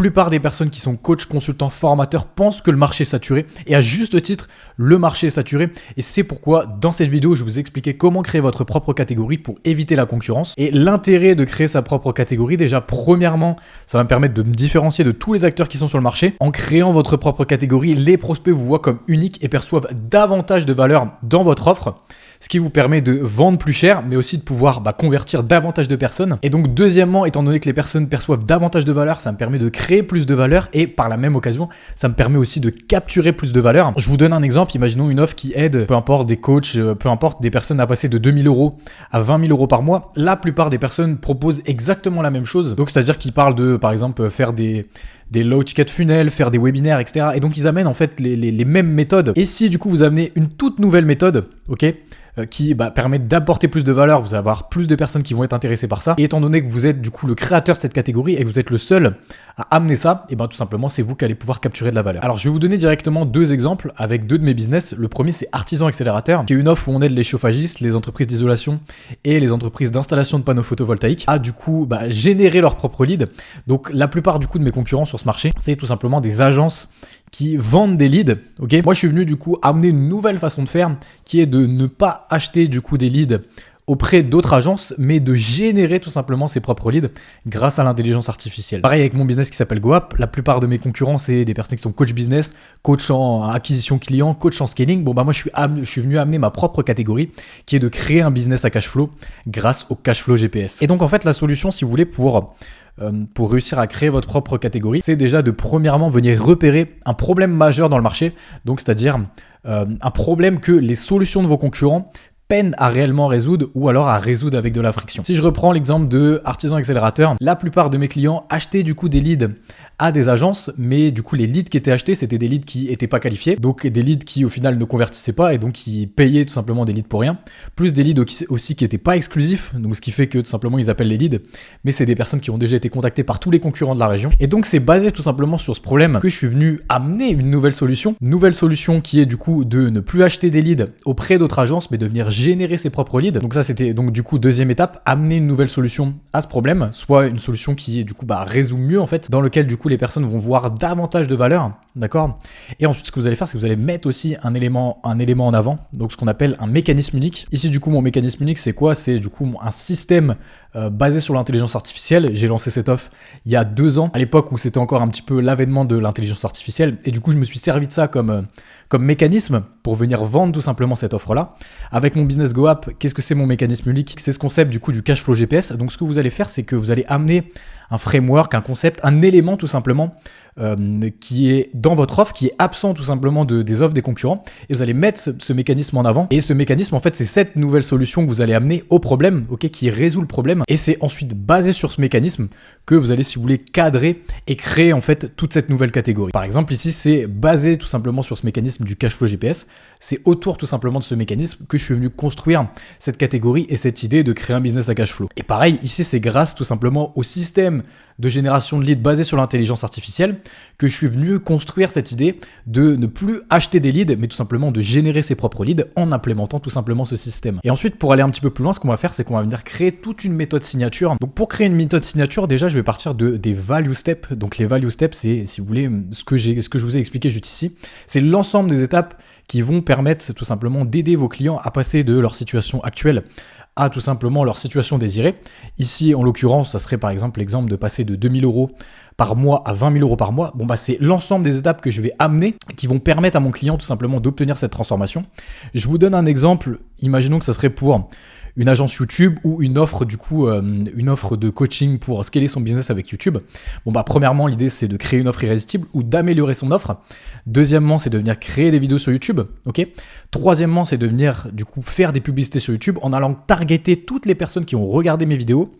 plupart des personnes qui sont coachs, consultants, formateurs pensent que le marché est saturé et à juste titre, le marché est saturé et c'est pourquoi dans cette vidéo, je vais vous expliquer comment créer votre propre catégorie pour éviter la concurrence. Et l'intérêt de créer sa propre catégorie, déjà premièrement, ça va me permettre de me différencier de tous les acteurs qui sont sur le marché. En créant votre propre catégorie, les prospects vous voient comme unique et perçoivent davantage de valeur dans votre offre, ce qui vous permet de vendre plus cher, mais aussi de pouvoir convertir davantage de personnes. Et donc deuxièmement, étant donné que les personnes perçoivent davantage de valeur, ça me permet de créer plus de valeur et par la même occasion, ça me permet aussi de capturer plus de valeur. Je vous donne un exemple, imaginons une offre qui aide, peu importe des coachs, peu importe des personnes à passer de 2 000 € à 20 000 € par mois. La plupart des personnes proposent exactement la même chose. Donc c'est-à-dire qu'ils parlent de, par exemple, faire des low ticket funnels, faire des webinaires, etc. Et donc ils amènent en fait les mêmes méthodes. Et si du coup vous amenez une toute nouvelle méthode, ok, qui permet d'apporter plus de valeur, vous allez avoir plus de personnes qui vont être intéressées par ça. Et étant donné que vous êtes du coup le créateur de cette catégorie et que vous êtes le seul à amener ça, et tout simplement c'est vous qui allez pouvoir capturer de la valeur. Alors je vais vous donner directement deux exemples avec deux de mes business. Le premier c'est Artisan Accélérateur, qui est une offre où on aide les chauffagistes, les entreprises d'isolation et les entreprises d'installation de panneaux photovoltaïques à du coup générer leur propre lead. Donc la plupart du coup de mes concurrents sur ce marché, c'est tout simplement des agences qui vendent des leads, ok. Moi, je suis venu du coup amener une nouvelle façon de faire qui est de ne pas acheter du coup des leads auprès d'autres agences, mais de générer tout simplement ses propres leads grâce à l'intelligence artificielle. Pareil avec mon business qui s'appelle GoApp, la plupart de mes concurrents, c'est des personnes qui sont coach business, coach en acquisition client, coach en scaling. Moi, je suis venu amener ma propre catégorie qui est de créer un business à cash flow grâce au cash flow GPS. Et donc, en fait, la solution, si vous voulez, pour réussir à créer votre propre catégorie, c'est déjà de premièrement venir repérer un problème majeur dans le marché, donc c'est-à-dire un problème que les solutions de vos concurrents peinent à réellement résoudre ou alors à résoudre avec de la friction. Si je reprends l'exemple de Artisan Accélérateur, la plupart de mes clients achetaient du coup des leads à des agences, mais du coup les leads qui étaient achetés, c'était des leads qui n'étaient pas qualifiés, donc des leads qui au final ne convertissaient pas et donc qui payaient tout simplement des leads pour rien, plus des leads aussi qui n'étaient pas exclusifs, donc ce qui fait que tout simplement ils appellent les leads, mais c'est des personnes qui ont déjà été contactées par tous les concurrents de la région. Et donc c'est basé tout simplement sur ce problème que je suis venu amener une nouvelle solution qui est du coup de ne plus acheter des leads auprès d'autres agences, mais de venir générer ses propres leads. Donc ça c'était donc du coup deuxième étape, amener une nouvelle solution à ce problème, soit une solution qui est du coup résout mieux en fait, dans lequel du coup les personnes vont voir davantage de valeur, d'accord. Et ensuite ce que vous allez faire, c'est que vous allez mettre aussi un élément en avant, donc ce qu'on appelle un mécanisme unique. Ici du coup mon mécanisme unique c'est quoi? C'est du coup un système basé sur l'intelligence artificielle. J'ai lancé cette offre il y a 2 ans, à l'époque où c'était encore un petit peu l'avènement de l'intelligence artificielle, et du coup je me suis servi de ça comme mécanisme pour venir vendre tout simplement cette offre-là. Avec mon business GoApp, qu'est-ce que c'est mon mécanisme unique? C'est ce concept du coup du cash flow GPS. Donc ce que vous allez faire, c'est que vous allez amener un framework, un concept, un élément tout simplement qui est dans votre offre, qui est absent tout simplement des offres des concurrents, et vous allez mettre ce mécanisme en avant. Et ce mécanisme, en fait, c'est cette nouvelle solution que vous allez amener au problème, ok, qui résout le problème. Et c'est ensuite basé sur ce mécanisme que vous allez, si vous voulez, cadrer et créer en fait toute cette nouvelle catégorie. Par exemple, ici, c'est basé tout simplement sur ce mécanisme du cash flow GPS. C'est autour tout simplement de ce mécanisme que je suis venu construire cette catégorie et cette idée de créer un business à cash flow. Et pareil, ici, c'est grâce tout simplement au système de génération de leads basé sur l'intelligence artificielle que je suis venu construire cette idée de ne plus acheter des leads, mais tout simplement de générer ses propres leads en implémentant tout simplement ce système. Et ensuite, pour aller un petit peu plus loin, ce qu'on va faire, c'est qu'on va venir créer toute une méthode signature. Donc pour créer une méthode signature, déjà, je vais partir des value steps. Donc les value steps, c'est, si vous voulez, ce que je vous ai expliqué juste ici, c'est l'ensemble des étapes qui vont permettre tout simplement d'aider vos clients à passer de leur situation actuelle à tout simplement leur situation désirée. Ici, en l'occurrence, ça serait par exemple l'exemple de passer de 2 000 € par mois à 20 000 € par mois. C'est l'ensemble des étapes que je vais amener qui vont permettre à mon client tout simplement d'obtenir cette transformation. Je vous donne un exemple. Imaginons que ça serait pour une agence YouTube ou une offre une offre de coaching pour scaler son business avec YouTube. Premièrement, l'idée c'est de créer une offre irrésistible ou d'améliorer son offre. Deuxièmement, c'est de venir créer des vidéos sur YouTube, ok. Troisièmement, c'est de venir du coup faire des publicités sur YouTube en allant targeter toutes les personnes qui ont regardé mes vidéos.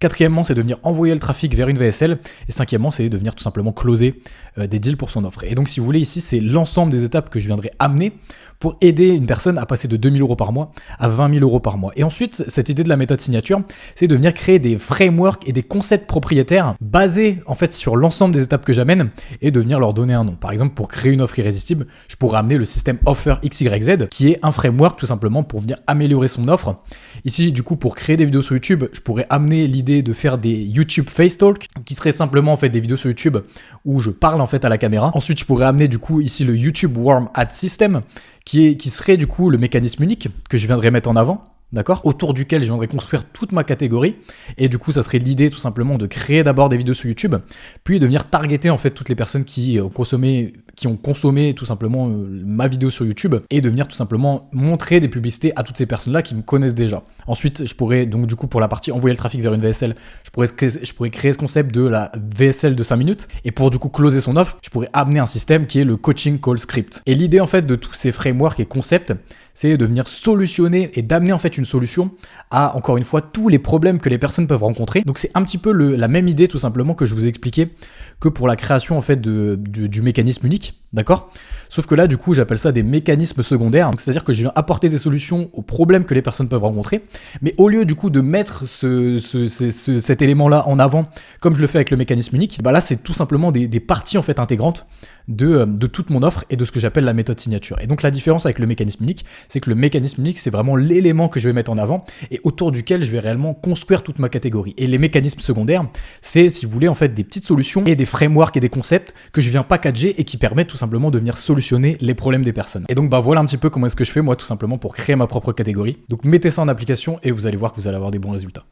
Quatrièmement, c'est de venir envoyer le trafic vers une VSL. Et cinquièmement, c'est de venir tout simplement closer des deals pour son offre. Et donc, si vous voulez, ici, c'est l'ensemble des étapes que je viendrai amener pour aider une personne à passer de 2 000 € par mois à 20 000 € par mois. Et ensuite, cette idée de la méthode signature, c'est de venir créer des frameworks et des concepts propriétaires basés en fait sur l'ensemble des étapes que j'amène et de venir leur donner un nom. Par exemple, pour créer une offre irrésistible, je pourrais amener le système Offer XYZ qui est un framework tout simplement pour venir améliorer son offre. Ici, du coup, pour créer des vidéos sur YouTube, je pourrais amener l'idée l'idée de faire des YouTube Face Talk, qui serait simplement en fait des vidéos sur YouTube où je parle en fait à la caméra. Ensuite, je pourrais amener du coup ici le YouTube Warm Ad System, qui serait du coup le mécanisme unique que je viendrais mettre en avant. D'accord, autour duquel je viendrais construire toute ma catégorie. Et du coup, ça serait l'idée tout simplement de créer d'abord des vidéos sur YouTube, puis de venir targeter en fait toutes les personnes qui ont consommé tout simplement ma vidéo sur YouTube, et de venir tout simplement montrer des publicités à toutes ces personnes-là qui me connaissent déjà. Ensuite, je pourrais donc du coup pour la partie envoyer le trafic vers une VSL, je pourrais créer ce concept de la VSL de 5 minutes. Et pour du coup closer son offre, je pourrais amener un système qui est le coaching call script. Et l'idée en fait de tous ces frameworks et concepts, c'est de venir solutionner et d'amener en fait une solution à, encore une fois, tous les problèmes que les personnes peuvent rencontrer. Donc c'est un petit peu la même idée tout simplement que je vous ai expliqué que pour la création en fait du mécanisme unique, d'accord? Sauf que là du coup j'appelle ça des mécanismes secondaires, c'est-à-dire que je viens apporter des solutions aux problèmes que les personnes peuvent rencontrer, mais au lieu du coup de mettre cet élément-là en avant comme je le fais avec le mécanisme unique, bah là c'est tout simplement des parties en fait intégrantes de toute mon offre et de ce que j'appelle la méthode signature. Et donc la différence avec le mécanisme unique, c'est que le mécanisme unique, c'est vraiment l'élément que je vais mettre en avant et autour duquel je vais réellement construire toute ma catégorie. Et les mécanismes secondaires, c'est, si vous voulez, en fait des petites solutions et des frameworks et des concepts que je viens packager et qui permettent tout simplement de venir solutionner les problèmes des personnes. Et donc bah voilà un petit peu comment est-ce que je fais moi tout simplement pour créer ma propre catégorie. Donc mettez ça en application et vous allez voir que vous allez avoir des bons résultats.